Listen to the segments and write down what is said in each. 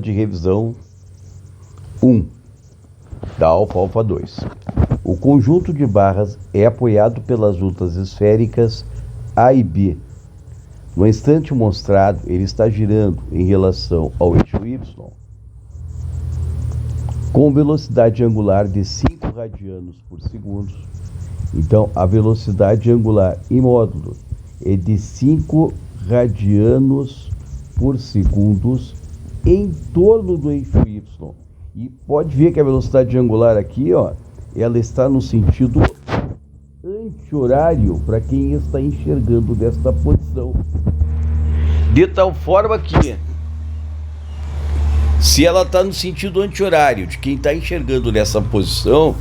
de revisão 1 da alfa 2. O conjunto de barras é apoiado pelas juntas esféricas A e B. No instante mostrado, ele está girando em relação ao eixo Y com velocidade angular de 5 radianos por segundo. Então, a velocidade angular em módulo é de 5 radianos por segundo em torno do eixo Y. E pode ver que a velocidade angular aqui, ó, ela está no sentido anti-horário para quem está enxergando desta posição. De tal forma que, se ela está no sentido anti-horário de quem está enxergando nessa posição,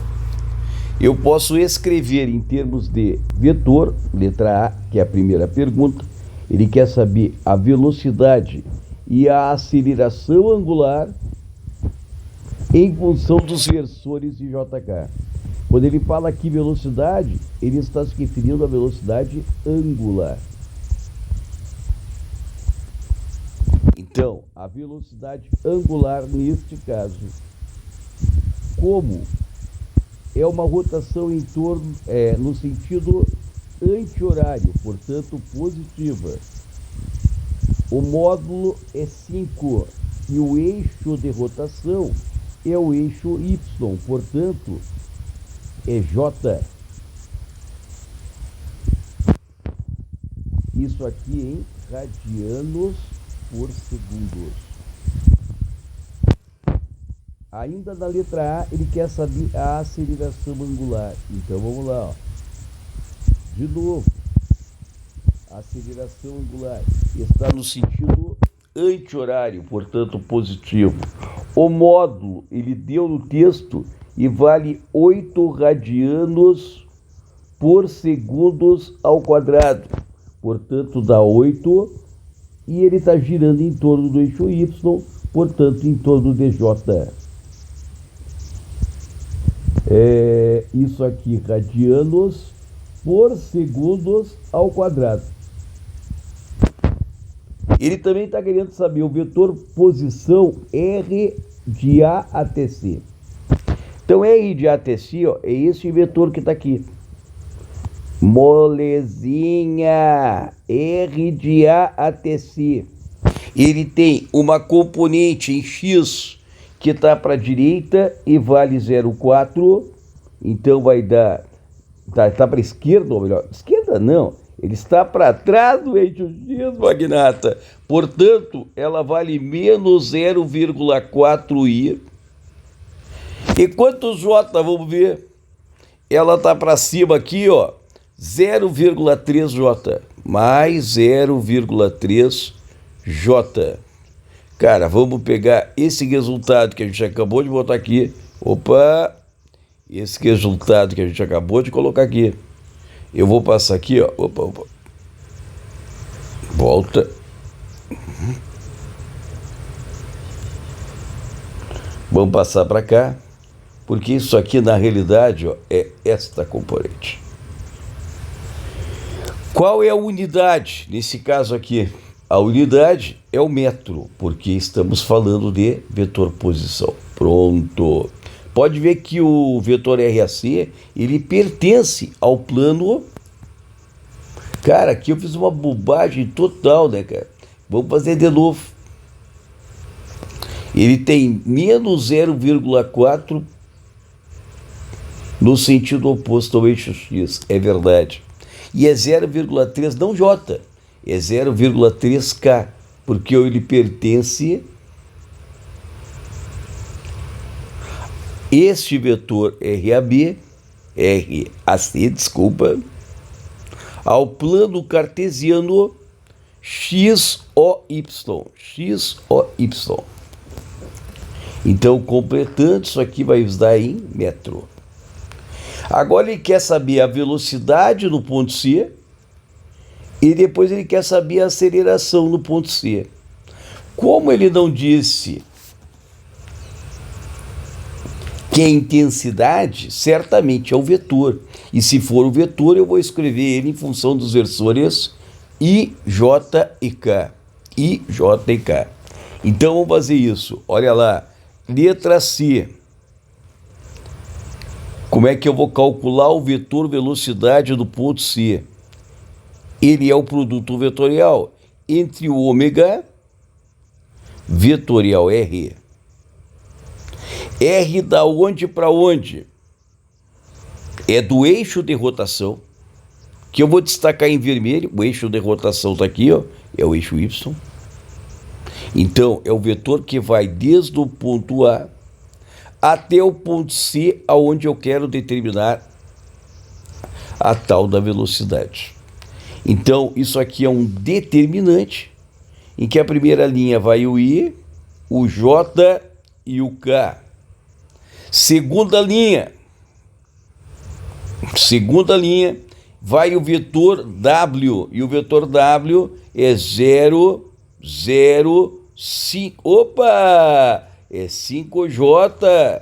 eu posso escrever em termos de vetor, letra A, que é a primeira pergunta. Ele quer saber a velocidade e a aceleração angular em função dos versores de JK. Quando ele fala aqui velocidade, ele está se referindo à velocidade angular. Então, a velocidade angular neste caso, como é uma rotação em torno, no sentido anti-horário, portanto positiva. O módulo é 5 e o eixo de rotação é o eixo Y, portanto é J. Isso aqui em radianos por segundo. Ainda na letra A, ele quer saber a aceleração angular. Então vamos lá, ó. De novo, a aceleração angular está no sentido anti-horário, portanto positivo. O módulo, ele deu no texto e vale 8 radianos por segundos ao quadrado. Portanto, dá 8 e ele está girando em torno do eixo Y, portanto, em torno de J. Isso aqui, radianos por segundos ao quadrado. Ele também está querendo saber o vetor posição R de A até C. Então, R de A até C, ó, é esse vetor que está aqui. Molezinha, R de A até C. Ele tem uma componente em X que está para a direita e vale 0,4. Então vai dar... Está para a esquerda, ou melhor, esquerda não. Ele está para trás do eixo X, magnata. Portanto, ela vale menos 0,4i. E quantos J, vamos ver? Ela está para cima aqui, ó. 0,3J. Mais 0,3J. Cara, vamos pegar esse resultado que a gente acabou de botar aqui. Opa! Esse resultado que a gente acabou de colocar aqui. Eu vou passar aqui, ó. Opa. Volta. Vamos passar para cá, porque isso aqui na realidade, ó, é esta componente. Qual é a unidade nesse caso aqui? A unidade é o metro, porque estamos falando de vetor posição. Pronto. Pode ver que o vetor RAC, ele pertence ao plano... Cara, aqui eu fiz uma bobagem total, né, cara? Vamos fazer de novo. Ele tem menos 0,4 no sentido oposto ao eixo X, é verdade. E é 0,3, não J, é 0,3K, porque ele pertence... Este vetor RAC, ao plano cartesiano XOY. Então, completando, isso aqui vai dar em metro. Agora ele quer saber a velocidade no ponto C e depois ele quer saber a aceleração no ponto C. Como ele não disse que a intensidade certamente é o vetor. E se for o vetor, eu vou escrever ele em função dos versores I, J e K. Então vamos fazer isso. Olha lá, letra C. Como é que eu vou calcular o vetor velocidade do ponto C? Ele é o produto vetorial entre o ômega vetorial R. R da onde para onde? É do eixo de rotação, que eu vou destacar em vermelho. O eixo de rotação está aqui, ó, é o eixo Y. Então, é o vetor que vai desde o ponto A até o ponto C, aonde eu quero determinar a tal da velocidade. Então, isso aqui é um determinante, em que a primeira linha vai o I, o J e o K. Segunda linha vai o vetor W, e o vetor W é 0, 0, 5. Opa! É 5J.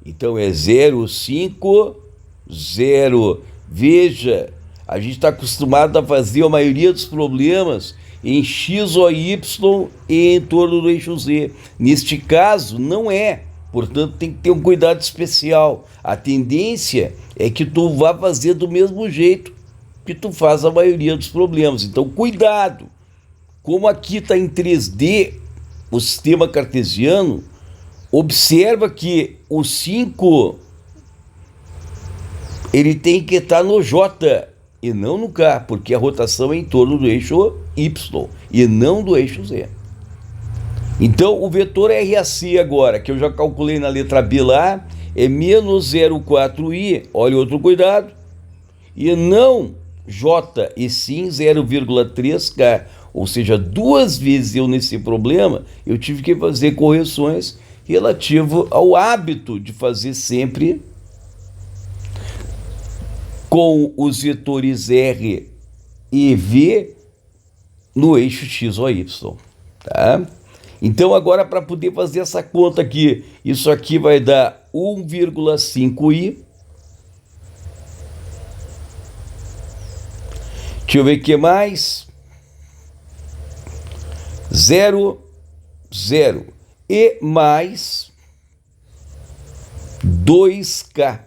Então é 0, 5, 0. Veja, a gente está acostumado a fazer a maioria dos problemas em X ou Y e em torno do eixo Z. Neste caso, não é. Portanto, tem que ter um cuidado especial. A tendência é que tu vá fazer do mesmo jeito que tu faz a maioria dos problemas. Então, cuidado. Como aqui está em 3D o sistema cartesiano, observa que o 5 ele tem que estar no J e não no K, porque a rotação é em torno do eixo Y e não do eixo Z. Então, o vetor RAC agora, que eu já calculei na letra B lá, é menos 0,4i, olha outro cuidado, e não J, e sim 0,3k. Ou seja, duas vezes eu nesse problema, eu tive que fazer correções relativo ao hábito de fazer sempre com os vetores R e V no eixo X ou Y, tá? Então agora, para poder fazer essa conta aqui, isso aqui vai dar 1,5i. Deixa eu ver o que mais. 0, 0 e mais 2k.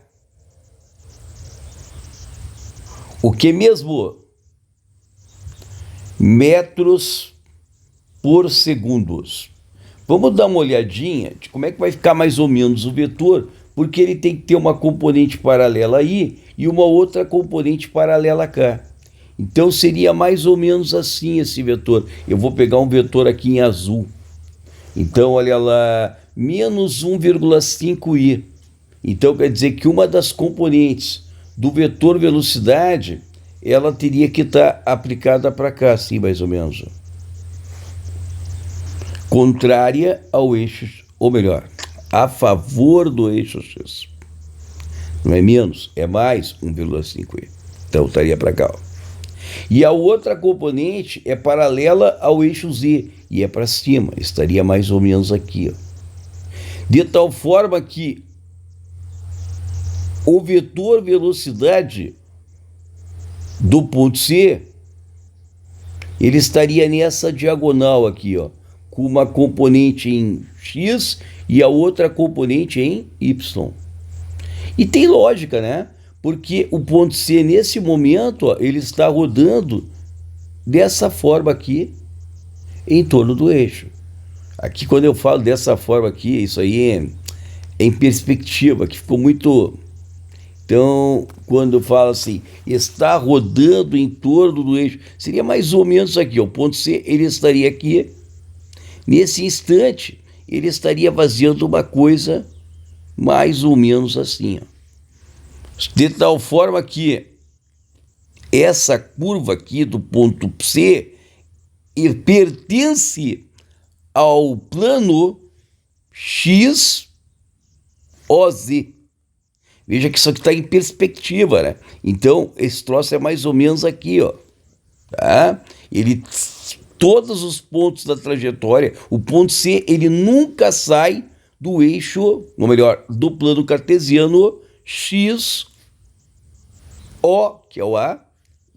O que mesmo? Metros por segundos. Vamos dar uma olhadinha de como é que vai ficar mais ou menos o vetor, porque ele tem que ter uma componente paralela aí e uma outra componente paralela cá. Então seria mais ou menos assim esse vetor. Eu vou pegar um vetor aqui em azul. Então olha lá, menos 1,5i. Então quer dizer que uma das componentes do vetor velocidade, ela teria que estar aplicada para cá, assim mais ou menos. Contrária ao eixo, ou melhor, a favor do eixo X. Não é menos, é mais 1,5i. Então estaria para cá, ó. E a outra componente é paralela ao eixo Z e é para cima, estaria mais ou menos aqui, ó. De tal forma que o vetor velocidade do ponto C, ele estaria nessa diagonal aqui, ó, com uma componente em X e a outra componente em Y. E tem lógica, né? Porque o ponto C, nesse momento, ó, ele está rodando dessa forma aqui, em torno do eixo. Aqui, quando eu falo dessa forma aqui, isso aí é em perspectiva, que ficou muito... Então, quando eu falo assim, está rodando em torno do eixo, seria mais ou menos aqui, ó, o ponto C, ele estaria aqui. Nesse instante, ele estaria fazendo uma coisa mais ou menos assim, ó. De tal forma que essa curva aqui do ponto C pertence ao plano XOZ. Veja que isso aqui está em perspectiva, né? Então, esse troço é mais ou menos aqui, ó. Tá? Todos os pontos da trajetória, o ponto C, ele nunca sai do eixo, ou melhor, do plano cartesiano X, O, que é o A,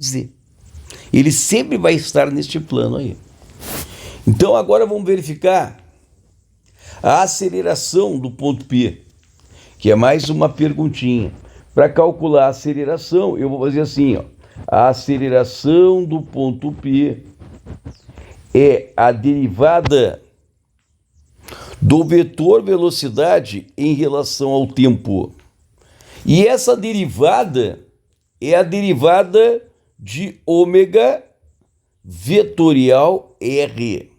Z. Ele sempre vai estar neste plano aí. Então agora vamos verificar A aceleração do ponto P, que é mais uma perguntinha. Para calcular a aceleração, eu vou fazer assim, ó. A aceleração do ponto P é a derivada do vetor velocidade em relação ao tempo. E essa derivada é a derivada de ômega vetorial R,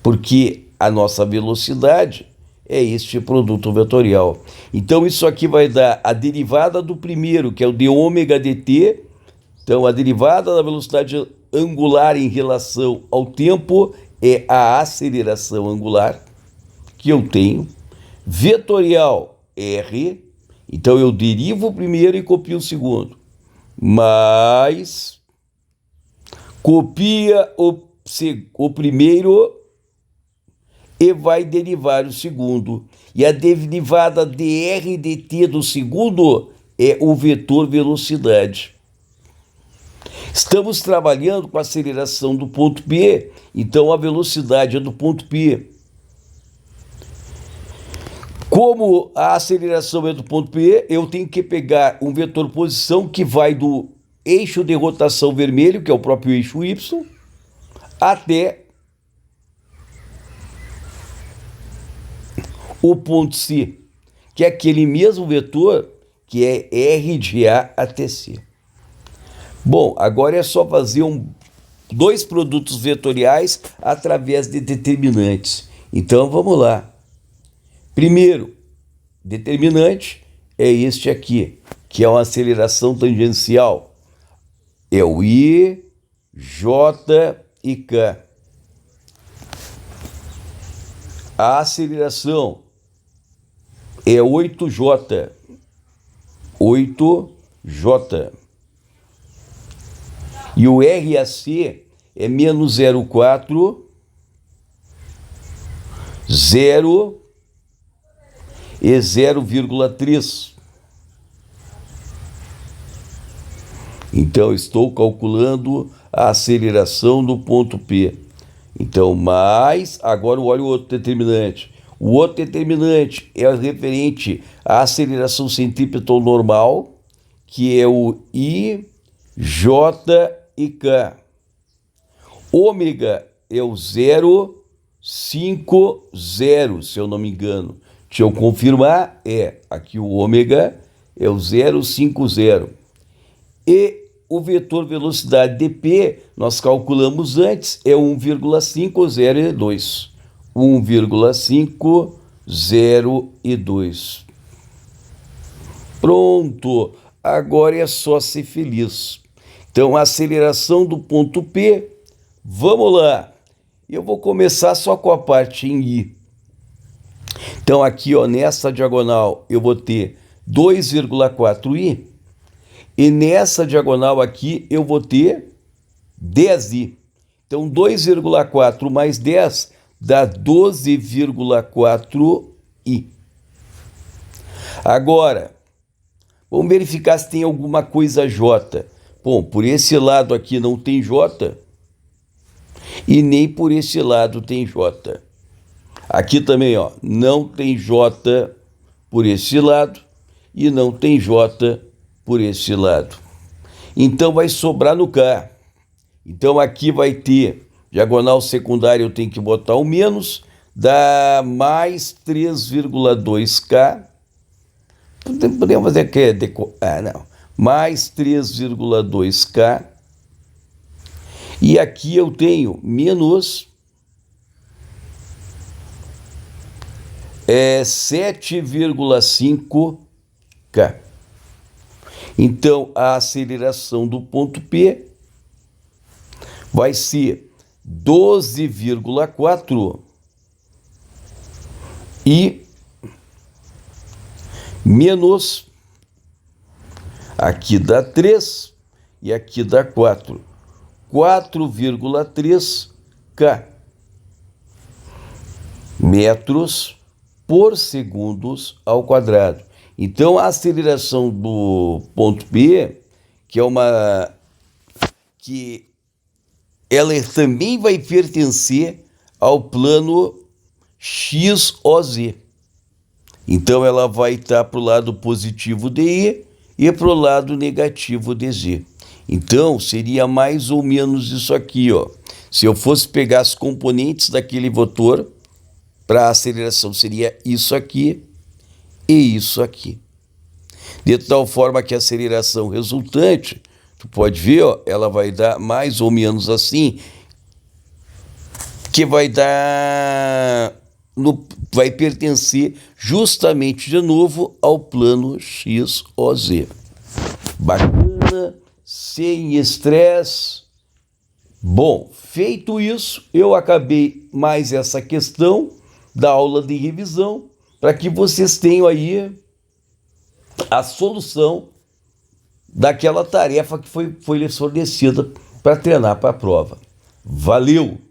porque a nossa velocidade é este produto vetorial. Então isso aqui vai dar a derivada do primeiro, que é o de ômega dt. Então a derivada da velocidade angular em relação ao tempo é a aceleração angular que eu tenho, vetorial R. Então eu derivo o primeiro e copio o segundo, mais copia o primeiro e vai derivar o segundo. E a derivada dr dt do segundo é o vetor velocidade. Estamos trabalhando com a aceleração do ponto P, então a velocidade é do ponto P. Como a aceleração é do ponto P, eu tenho que pegar um vetor posição que vai do eixo de rotação vermelho, que é o próprio eixo Y, até o ponto C, que é aquele mesmo vetor que é R de A até C. Bom, agora é só fazer dois produtos vetoriais através de determinantes. Então vamos lá. Primeiro determinante é este aqui, que é uma aceleração tangencial. É o I, J e K. A aceleração é 8J. 8J. E o RAC é menos 0,4, 0 e 0,3. Então, estou calculando a aceleração do ponto P. Então, mais, agora olha o outro determinante. O outro determinante é referente à aceleração centrípeta normal, que é o I, J e K. Ômega é o 0,50, se eu não me engano. Deixa eu confirmar, aqui o ômega é o 0,50. E o vetor velocidade dp, nós calculamos antes, é 1,502. 1,502. Pronto, agora é só ser feliz. Então, a aceleração do ponto P, vamos lá. Eu vou começar só com a parte em I. Então, aqui, ó, nessa diagonal, eu vou ter 2,4i. E nessa diagonal aqui, eu vou ter 10i. Então, 2,4 mais 10 dá 12,4i. Agora, vamos verificar se tem alguma coisa J. Bom, por esse lado aqui não tem J. E nem por esse lado tem J. Aqui também, ó, não tem J por esse lado e não tem J por esse lado. Então vai sobrar no K. Então aqui vai ter diagonal secundária, eu tenho que botar o menos, dá mais 3,2K. Podemos fazer que não. Mais 3,2K. E aqui eu tenho menos 7,5K. Então, a aceleração do ponto P vai ser 12,4 e menos, aqui dá 3 e aqui dá 4. 4,3K metros por segundos ao quadrado. Então, a aceleração do ponto P, que ela também vai pertencer ao plano XOZ. Então ela vai estar para o lado positivo de E e para o lado negativo de Z. Então seria mais ou menos isso aqui, ó. Se eu fosse pegar as componentes daquele vetor, para a aceleração seria isso aqui e isso aqui. De tal forma que a aceleração resultante, tu pode ver, ó, ela vai dar mais ou menos assim, que vai dar, vai pertencer justamente de novo ao plano XOZ. Bacana, sem estresse. Bom, feito isso, eu acabei mais essa questão da aula de revisão, para que vocês tenham aí a solução daquela tarefa que foi lhes fornecida para treinar para a prova. Valeu!